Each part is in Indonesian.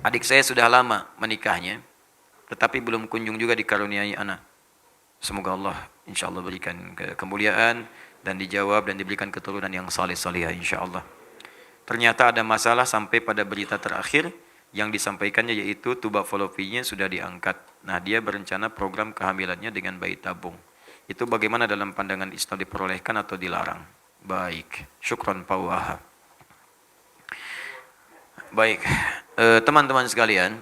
Adik saya sudah lama menikahnya, tetapi belum kunjung juga dikaruniai anak. Semoga Allah insya Allah berikan kemuliaan dan dijawab dan diberikan keturunan yang saleh-salihah insya Allah. Ternyata ada masalah sampai pada berita terakhir yang disampaikannya yaitu tuba fallopiannya sudah diangkat. Nah, dia berencana program kehamilannya dengan bayi tabung. Itu bagaimana dalam pandangan Islam, diperolehkan atau dilarang? Baik, syukran Pak Wahab. Baik, teman-teman sekalian,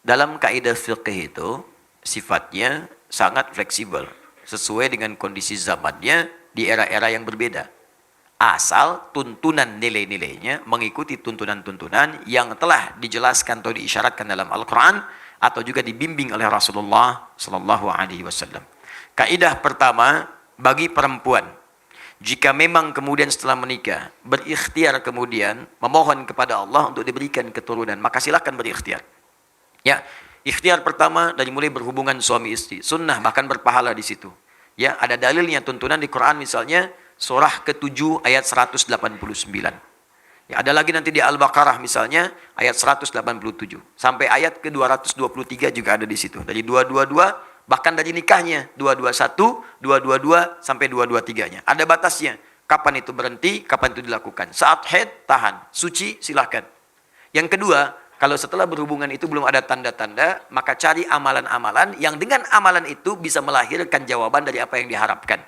dalam kaidah fiqh itu sifatnya sangat fleksibel, sesuai dengan kondisi zamannya di era-era yang berbeda. Asal tuntunan nilai-nilainya mengikuti tuntunan-tuntunan yang telah dijelaskan atau diisyaratkan dalam Al-Quran atau juga dibimbing oleh Rasulullah Sallallahu Alaihi Wasallam. Kaidah pertama, bagi perempuan, jika memang kemudian setelah menikah berikhtiar kemudian memohon kepada Allah untuk diberikan keturunan, maka silakan berikhtiar. Ya, ikhtiar pertama dari mulai berhubungan suami istri, sunnah bahkan berpahala di situ. Ya, ada dalilnya tuntunan di Quran misalnya surah ke-7 ayat 189. Ya, ada lagi nanti di Al-Baqarah misalnya ayat 187 sampai ayat ke-223 juga ada di situ. Dari 222 bahkan dari nikahnya 221, 222 sampai 223-nya. Ada batasnya. Kapan itu berhenti, kapan itu dilakukan. Saat haid tahan, suci silahkan. Yang kedua, kalau setelah berhubungan itu belum ada tanda-tanda, maka cari amalan-amalan yang dengan amalan itu bisa melahirkan jawaban dari apa yang diharapkan.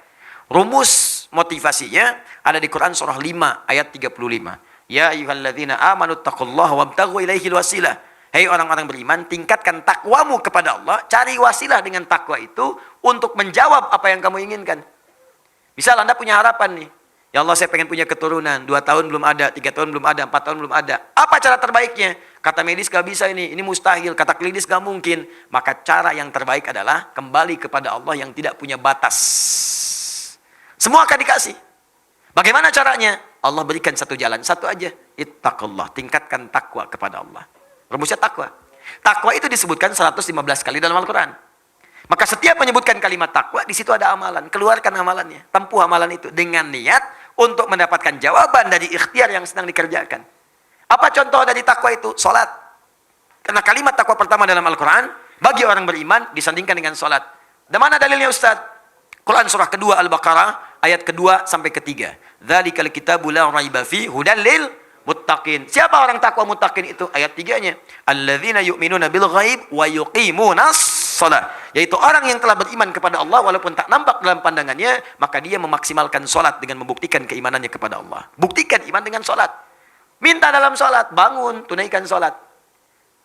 Rumus motivasinya ada di Quran surah 5 ayat 35. Ya ayyuhalladzina amanu taqullaha wabtaghu ilaihil wasilah. Hei orang-orang beriman, tingkatkan takwamu kepada Allah, cari wasilah dengan takwa itu untuk menjawab apa yang kamu inginkan. Misal Anda punya harapan nih, ya Allah saya pengen punya keturunan, 2 tahun belum ada, 3 tahun belum ada, 4 tahun belum ada. Apa cara terbaiknya? Kata medis gak bisa ini mustahil, kata klinis gak mungkin. Maka cara yang terbaik adalah kembali kepada Allah yang tidak punya batas. Semua akan dikasih. Bagaimana caranya? Allah berikan satu jalan, satu aja. Ittaqullah, tingkatkan takwa kepada Allah. Rumusnya takwa. Takwa itu disebutkan 115 kali dalam Al-Quran. Maka setiap menyebutkan kalimat takwa, di situ ada amalan. Keluarkan amalannya. Tempuh amalan itu dengan niat untuk mendapatkan jawaban dari ikhtiar yang sedang dikerjakan. Apa contoh dari takwa itu? Salat. Karena kalimat takwa pertama dalam Al-Quran, bagi orang beriman, disandingkan dengan salat. Dan mana dalilnya Ustaz? Quran surah kedua Al-Baqarah, ayat kedua sampai ketiga. Dzalikal kitabu la raiba fihi hudan lil muttaqin. Siapa orang takwa muttaqin itu? Ayat 3-nya. Alladzina yu'minuna bil ghaib wa yuqimunas shalah. Yaitu orang yang telah beriman kepada Allah walaupun tak nampak dalam pandangannya, maka dia memaksimalkan salat dengan membuktikan keimanannya kepada Allah. Buktikan iman dengan salat. Minta dalam salat, bangun, tunaikan salat.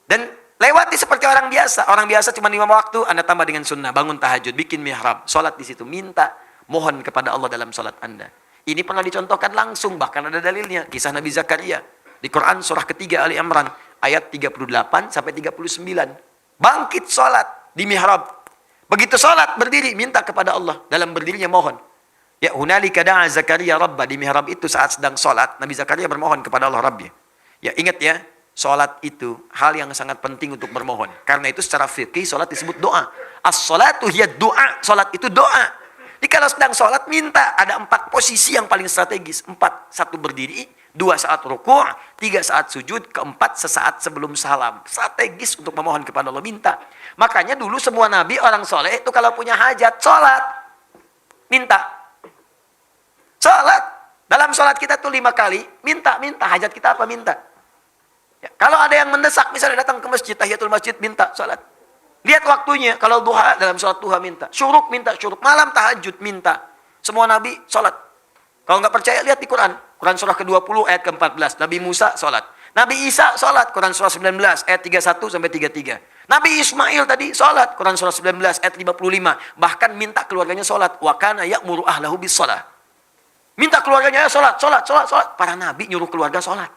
Dan lewati seperti orang biasa. Orang biasa cuma 5 waktu, Anda tambah dengan sunnah, bangun tahajud, bikin mihrab, salat di situ, minta, mohon kepada Allah dalam salat Anda. Ini pernah dicontohkan langsung, bahkan ada dalilnya. Kisah Nabi Zakaria. Di Quran surah ketiga Ali Imran. Ayat 38 sampai 39. Bangkit sholat di mihrab. Begitu sholat, berdiri, minta kepada Allah. Dalam berdirinya mohon. Ya, hunalika da'a Zakaria Rabbah. Di mihrab itu saat sedang sholat, Nabi Zakaria bermohon kepada Allah Rabbnya. Ya, ingat ya, sholat itu hal yang sangat penting untuk bermohon. Karena itu secara fikih, sholat disebut doa. As-sholatu hiya doa. Sholat itu doa. Jadi kalau sedang sholat, minta. Ada 4 posisi yang paling strategis. 4, 1 berdiri, 2 saat ruku', 3 saat sujud, 4 sesaat sebelum salam. Strategis untuk memohon kepada Allah, minta. Makanya dulu semua nabi, orang soleh itu kalau punya hajat, sholat. Minta. Sholat. Dalam sholat kita tuh 5 kali, minta. Hajat kita apa? Minta. Ya, kalau ada yang mendesak, misalnya datang ke masjid, tahiyatul masjid, minta, sholat. Lihat waktunya, kalau duha, dalam sholat duha minta. Syuruk minta, syuruk. Malam tahajud minta. Semua nabi sholat. Kalau nggak percaya, lihat di Quran. Quran surah ke-20 ayat ke-14. Nabi Musa sholat. Nabi Isa sholat. Quran surah 19 ayat 31 sampai 33. Nabi Ismail tadi sholat. Quran surah 19 ayat 55. Bahkan minta keluarganya sholat. Wa kana ya'muru ahlahu bis sholat. Minta keluarganya sholat. Para nabi nyuruh keluarga sholat.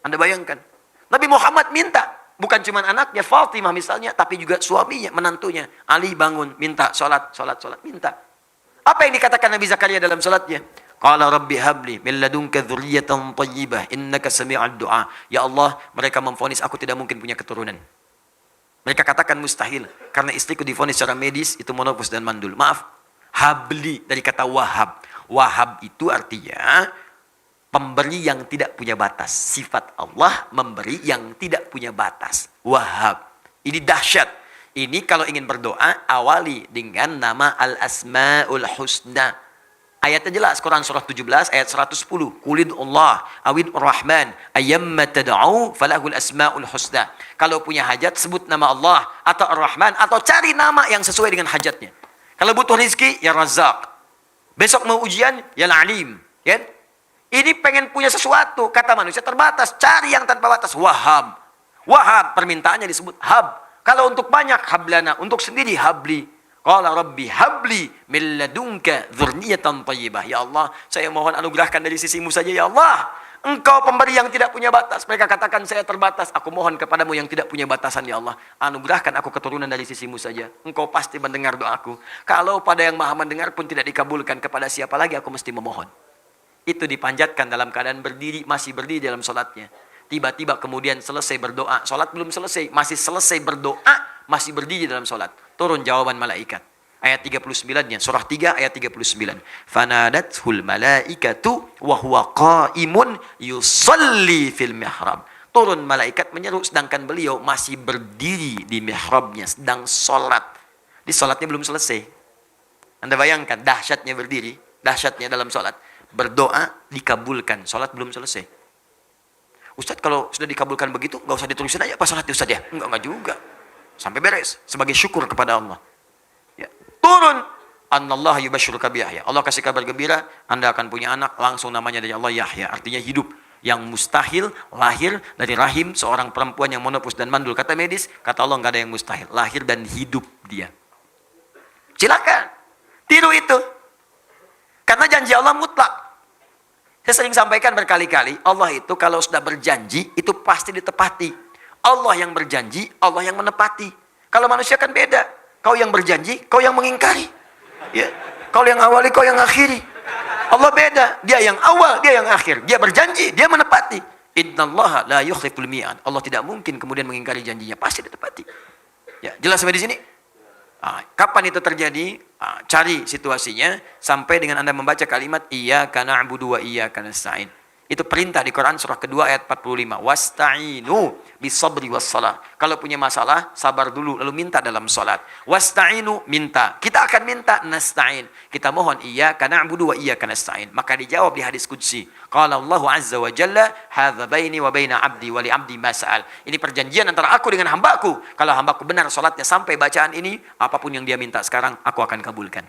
Anda bayangkan. Nabi Muhammad minta. Bukan cuma anaknya, Fatimah misalnya, tapi juga suaminya, menantunya. Ali bangun, minta, sholat, minta. Apa yang dikatakan Nabi Zakaria dalam sholatnya? Qala rabbi habli min ladunka dzurriyyatan thayyibah innaka sami'ud du'a. Ya Allah, mereka memvonis aku tidak mungkin punya keturunan. Mereka katakan mustahil karena istriku divonis secara medis itu menopause dan mandul. Maaf. Habli dari kata wahab. Wahab itu artinya Pemberi yang tidak punya batas. Sifat Allah memberi yang tidak punya batas. Wahhab. Ini dahsyat. Ini kalau ingin berdoa, awali dengan nama Al-Asma'ul Husna. Ayatnya jelas, Quran surah 17 ayat 110. Qulid Allah awid Rahman ayyamma tad'u falahul asma'ul husna. Kalau punya hajat sebut nama Allah atau Ar-Rahman atau cari nama yang sesuai dengan hajatnya. Kalau butuh rezeki ya Razzaq. Besok mau ujian ya Alim, ya. Ini pengen punya sesuatu, kata manusia terbatas, cari yang tanpa batas. Wahhab. Wahhab permintaannya disebut hab. Kalau untuk banyak hablana, untuk sendiri habli. Qala rabbi habli min ladunka dzurriyyatan thayyibah. Ya Allah, saya mohon anugerahkan dari sisimu saja ya Allah. Engkau pemberi yang tidak punya batas. Mereka katakan saya terbatas. Aku mohon kepadamu yang tidak punya batasan ya Allah. Anugerahkan aku keturunan dari sisimu saja. Engkau pasti mendengar doaku. Kalau pada yang maha mendengar pun tidak dikabulkan, kepada siapa lagi aku mesti memohon. Itu dipanjatkan dalam keadaan berdiri, masih berdiri dalam solatnya. Tiba-tiba kemudian selesai berdoa. Solat belum selesai, masih selesai berdoa, masih berdiri dalam solat. Turun jawaban malaikat. Ayat 39-nya, surah 3 ayat 39. Fanadathul malaikatu wa huwa qa'imun yusalli fil mihrab. Turun malaikat menyeru sedangkan beliau masih berdiri di mihrabnya, sedang solat. Di solatnya belum selesai. Anda bayangkan dahsyatnya berdiri, dahsyatnya dalam solat. Berdoa dikabulkan, solat belum selesai. Ustaz, kalau sudah dikabulkan begitu, nggak usah diterusin aja apa salatnya Ustaz ya? Enggak juga. Sampai beres sebagai syukur kepada Allah. Ya. Turun, Anallah yubasyiruka bi Yahya. Allah kasih kabar gembira, Anda akan punya anak, langsung namanya dari Allah Yahya, artinya hidup. Yang mustahil lahir dari rahim seorang perempuan yang monopus dan mandul. Kata medis, kata Allah nggak ada yang mustahil, lahir dan hidup dia. Silakan tiru itu. Karena janji Allah mutlak. Saya sering sampaikan berkali-kali, Allah itu kalau sudah berjanji, itu pasti ditepati. Allah yang berjanji, Allah yang menepati. Kalau manusia kan beda. Kau yang berjanji, kau yang mengingkari. Ya. Kau yang awali, kau yang akhiri. Allah beda. Dia yang awal, dia yang akhir. Dia berjanji, dia menepati. Innallaha la yukhliful mi'ad. Allah tidak mungkin kemudian mengingkari janjinya. Pasti ditepati. Ya, jelas sampai di sini? Kapan itu terjadi? Cari situasinya sampai dengan Anda membaca kalimat iyyaka na'budu wa iyyaka nasta'in. Itu perintah di Quran surah kedua ayat 45. Wasta'inu bisabri wassalah. Kalau punya masalah, sabar dulu lalu minta dalam salat. Wasta'inu, minta. Kita akan minta nasta'in. Kita mohon iyyaka na'budu wa iyyaka nasta'in. Maka dijawab di hadis qudsi. Qala Allah azza wa jalla, hadza baini wa baina 'abdi wa li 'abdi ma sa'al. Ini perjanjian antara aku dengan hambaku. Kalau hambaku benar salatnya sampai bacaan ini, apapun yang dia minta sekarang aku akan kabulkan.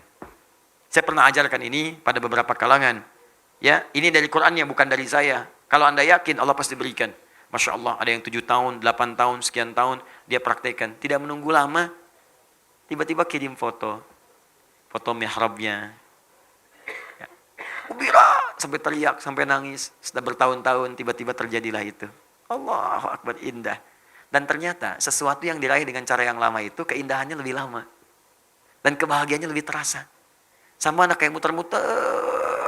Saya pernah ajarkan ini pada beberapa kalangan. Ya, ini dari Qurannya bukan dari saya. Kalau Anda yakin Allah pasti berikan. Masya Allah, ada yang 7 tahun, 8 tahun, sekian tahun dia praktekkan. Tidak menunggu lama, tiba-tiba kirim foto mihrabnya. Ya. Ubira, sampai teriak, sampai nangis. Sudah bertahun-tahun, tiba-tiba terjadilah itu. Allahu Akbar, indah. Dan ternyata sesuatu yang diraih dengan cara yang lama itu, keindahannya lebih lama. Dan kebahagiaannya lebih terasa. Sama anak kayak muter-muter,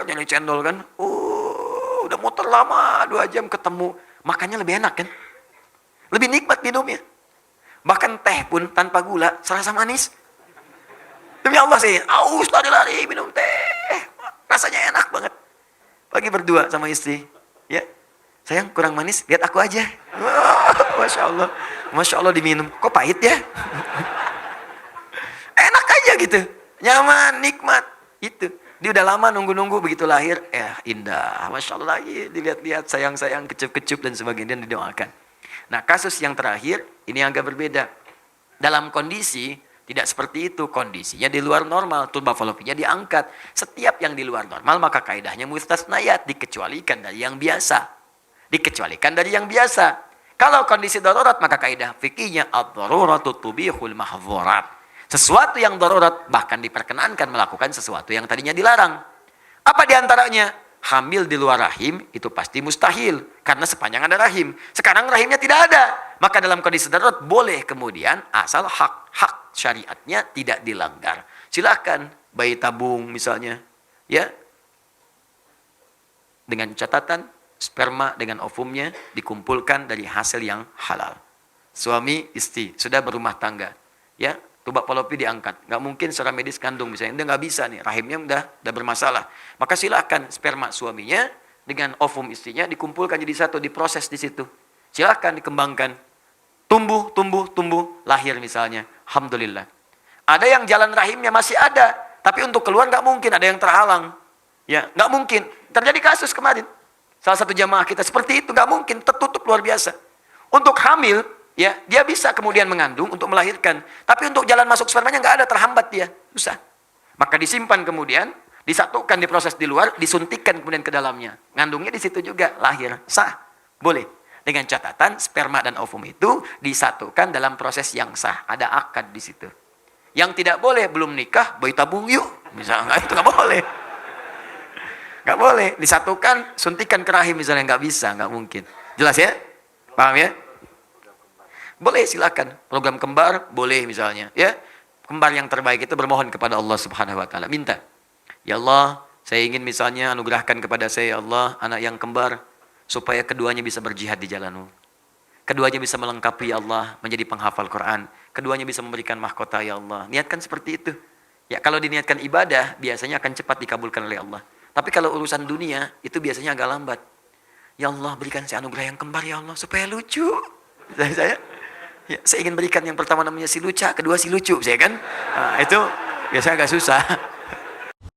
nyari cendol kan, udah muter lama 2 jam ketemu, makannya lebih enak kan, lebih nikmat minumnya. Bahkan teh pun tanpa gula serasa manis. Demi Allah sih, aus lari-lari minum teh, rasanya enak banget. Lagi berdua sama istri, ya sayang kurang manis, lihat aku aja. Masya Allah diminum, kok pahit ya? Enak aja gitu, nyaman, nikmat, itu. Dia udah lama nunggu-nunggu, begitu lahir, indah. Masya Allah lagi, dilihat-lihat, sayang-sayang, kecup-kecup, dan sebagainya, dan didoakan. Nah, kasus yang terakhir, ini agak berbeda. Dalam kondisi, tidak seperti itu. Kondisinya di luar normal, turba falopinya diangkat. Setiap yang di luar normal, maka kaidahnya mustasnayat, dikecualikan dari yang biasa. Dikecualikan dari yang biasa. Kalau kondisi darurat, maka kaidah fikihnya, ad-daruratu tubihul mahdzurat. Sesuatu yang darurat bahkan diperkenankan melakukan sesuatu yang tadinya dilarang. Apa diantaranya? Hamil di luar rahim itu pasti mustahil. Karena sepanjang ada rahim. Sekarang rahimnya tidak ada. Maka dalam kondisi darurat boleh kemudian asal hak syariatnya tidak dilanggar. Silakan bayi tabung misalnya. Ya. Dengan catatan sperma dengan ovumnya dikumpulkan dari hasil yang halal. Suami istri sudah berumah tangga. Ya. Tuba falopi diangkat. Nggak mungkin secara medis kandung misalnya. Dia nggak bisa nih. Rahimnya udah bermasalah. Maka silakan sperma suaminya dengan ovum istrinya dikumpulkan jadi satu, diproses di situ. Silakan dikembangkan. Tumbuh, lahir misalnya. Alhamdulillah. Ada yang jalan rahimnya masih ada, tapi untuk keluar nggak mungkin, ada yang terhalang. Ya, nggak mungkin. Terjadi kasus kemarin. Salah satu jamaah kita seperti itu, nggak mungkin, tertutup luar biasa. Untuk hamil, ya, dia bisa kemudian mengandung untuk melahirkan, tapi untuk jalan masuk spermanya nggak ada, terhambat dia, susah. Maka disimpan kemudian, disatukan, diproses di luar, disuntikkan kemudian ke dalamnya. Ngandungnya di situ juga, lahir, sah, boleh. Dengan catatan sperma dan ovum itu disatukan dalam proses yang sah, ada akad di situ. Yang tidak boleh, belum nikah, bayi tabung yuk, misalnya, itu nggak boleh. Nggak boleh, disatukan, suntikan ke rahim misalnya, nggak bisa, nggak mungkin. Jelas ya? Paham ya? Boleh, silakan. Program kembar, boleh misalnya. Ya, kembar yang terbaik itu bermohon kepada Allah Subhanahu Wa Taala. Minta, ya Allah, saya ingin misalnya anugerahkan kepada saya, ya Allah, anak yang kembar, supaya keduanya bisa berjihad di jalan-Mu. Keduanya bisa melengkapi, ya Allah, menjadi penghafal Quran. Keduanya bisa memberikan mahkota, ya Allah. Niatkan seperti itu. Ya, kalau diniatkan ibadah, biasanya akan cepat dikabulkan oleh Allah. Tapi kalau urusan dunia, itu biasanya agak lambat. Ya Allah, berikan saya anugerah yang kembar, ya Allah, supaya lucu. Saya ingin berikan yang pertama namanya si luca, kedua si lucu, saya kan. Nah, itu biasanya agak susah.